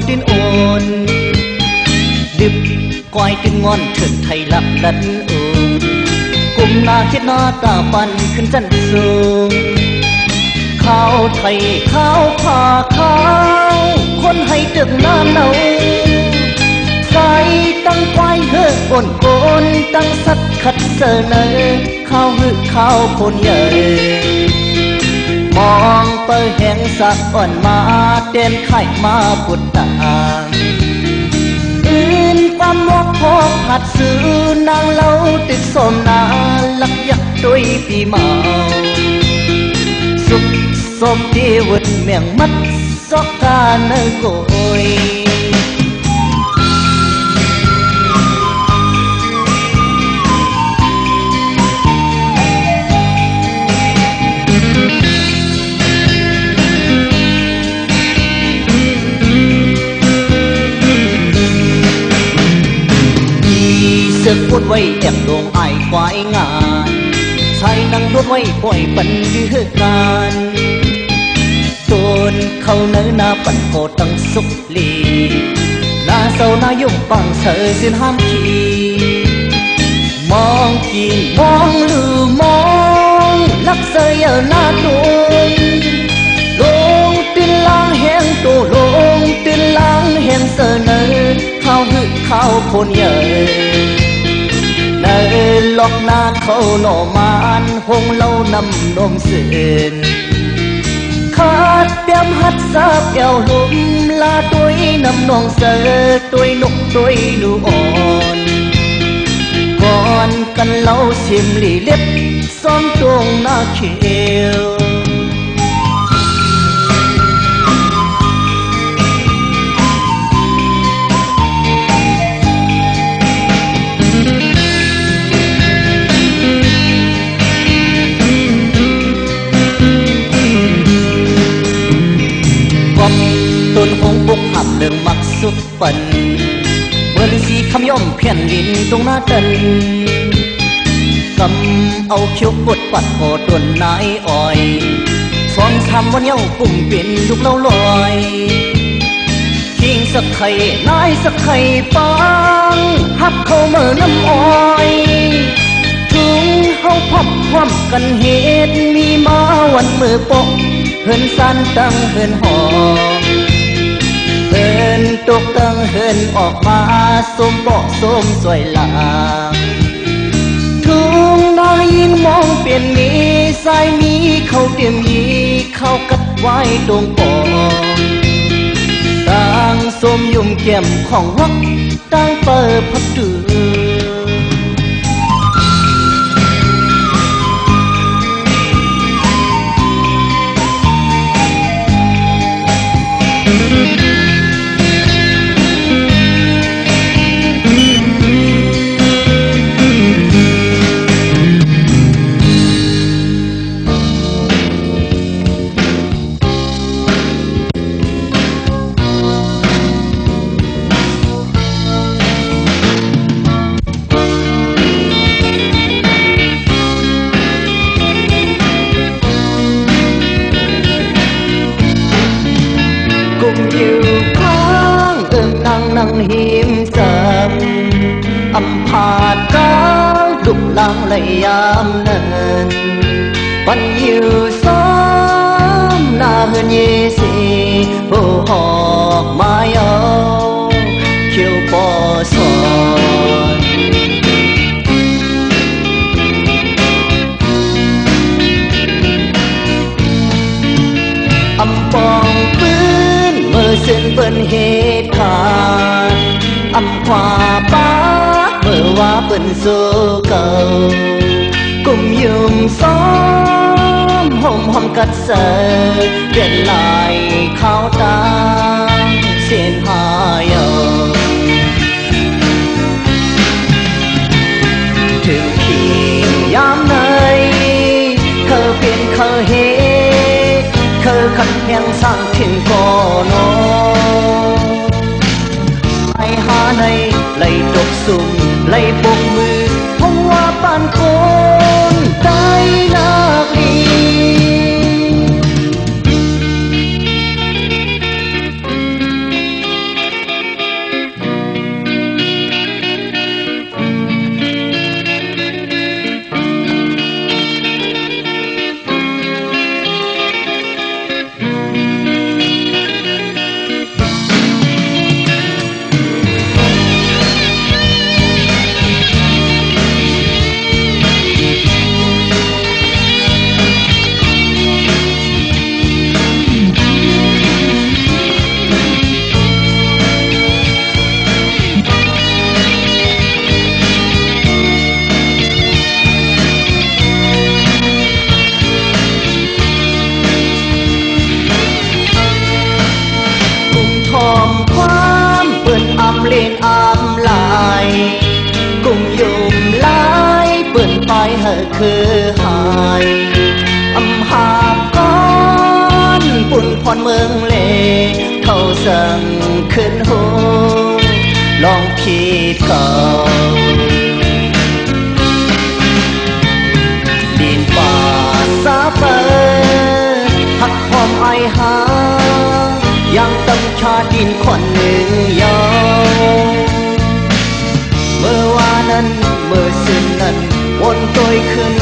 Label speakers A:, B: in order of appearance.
A: ตินโอนดึบก้อยตึงงอนเถิดไทยลับลัดโอนกุมหน้าคิดหน้าตาปันขึ้นจันสูงข้าวไทยข้าวผ่าข้าวคนให้ตึกหน้าเนาใส่ตั้งควายเฮืออ่อนโกนตั้งสัตว์ขัดเสนอข้าวหือข้าวคนใหญ่มองเปิดแห่งสักอ่อนมาเต้นไข่มาปุดตางอื่นความวอกพอกผัดซื้อนางเล่าติดสมนาลักยักด้วยปีเมาสุขสมที่วุดเมียงมัดซอกกาเนโกยเสือกพูดไว้แอบลงอายควายงานชายนั่งรถไว้ปล่อยปันยื้อการต้นเขาเนื้อหน้าปันโคตั้งสุกลีหน้าเศร้าหน้ายุ่งปังเสยสิ้นห้ามขีมองกินมองลือมองลักเสยหน้าตุนลงตินล้างแห้งตัวลงตินล้างแห้งเสนอข้าวหืดข้าวคนใหญ่ในลอกหน้าเขาหน่อมานหงเล่านำนมเสื่นขาดเตรียมหัดสาบเอวลุ่มลาตัวนำนองเสือตัวนกตัวดูอ่อนก่อนกันเล่าชิมหลีเล็บซ้อมตรงหน้าเขียวต้นหงปุกหับเดิงมักสุดปันเมื่อฤาษีคำย่อมเพียนดินตรงหน้าตันกำเอาเขียวกดปัดโหดต้นนายอ้อยสอนทำวันเย้าปุ่มเป็นลูกเล่าลอยคิงสักไข่นายสักไข่ปังหับเข้าเมื่อน้ำอ้อยถึงเฮาพับความกันเหตุมีมาวันมือปกเฮินสันตั้งเฮินหอเฮินตกตั้งเฮินออกมาสมปอกสมสวยหลางทุ่งนายิ่งมองเปลี่ยนมีสายมีเขาเตรียมยีเข้ากัดไว้ตรงปอกตั้งสมยุ่มเกี่ยมของวักตั้งเปิดพัดดือนั่งหิมสำอำพาดกลางลุกลังเลยยามเนินปันอยู่ซ้อมหน้าเฮือนเยสีโอ้หอกไม้เอาเขียวปอสอนอำปองปืนเมื่อเส้นเปิ้นเหตุขาดอำขวาป้าเมื่อว่าเปิ้นสู้เก่ากุมยุ่มซ้อมห่มหอมกัดเสยเปลี่ยนลายข้าวตาเส้นหายถึงทียามไหนเคยเปลี่ยนเคยเหตุเคยขัดแย้งสร้างถิ่นก่อนไอ้หาในไล่ตกสุ่มไล่ปกมือเพราะว่าปานคนใต้นาคลี นอามลายกุมยุมลายเปิ้นไปเหอะคือหายอำหาก้อนปุ่นพรเมืองเลเขาสั่งขึ้นหูลองคิดก่อนดินป่าสาเปอหักหอมไอหายังตำชาดินคนหนึ่งยองเมื่อวานั้นเมื่อสิ้นนั้นวนตัวขึ้น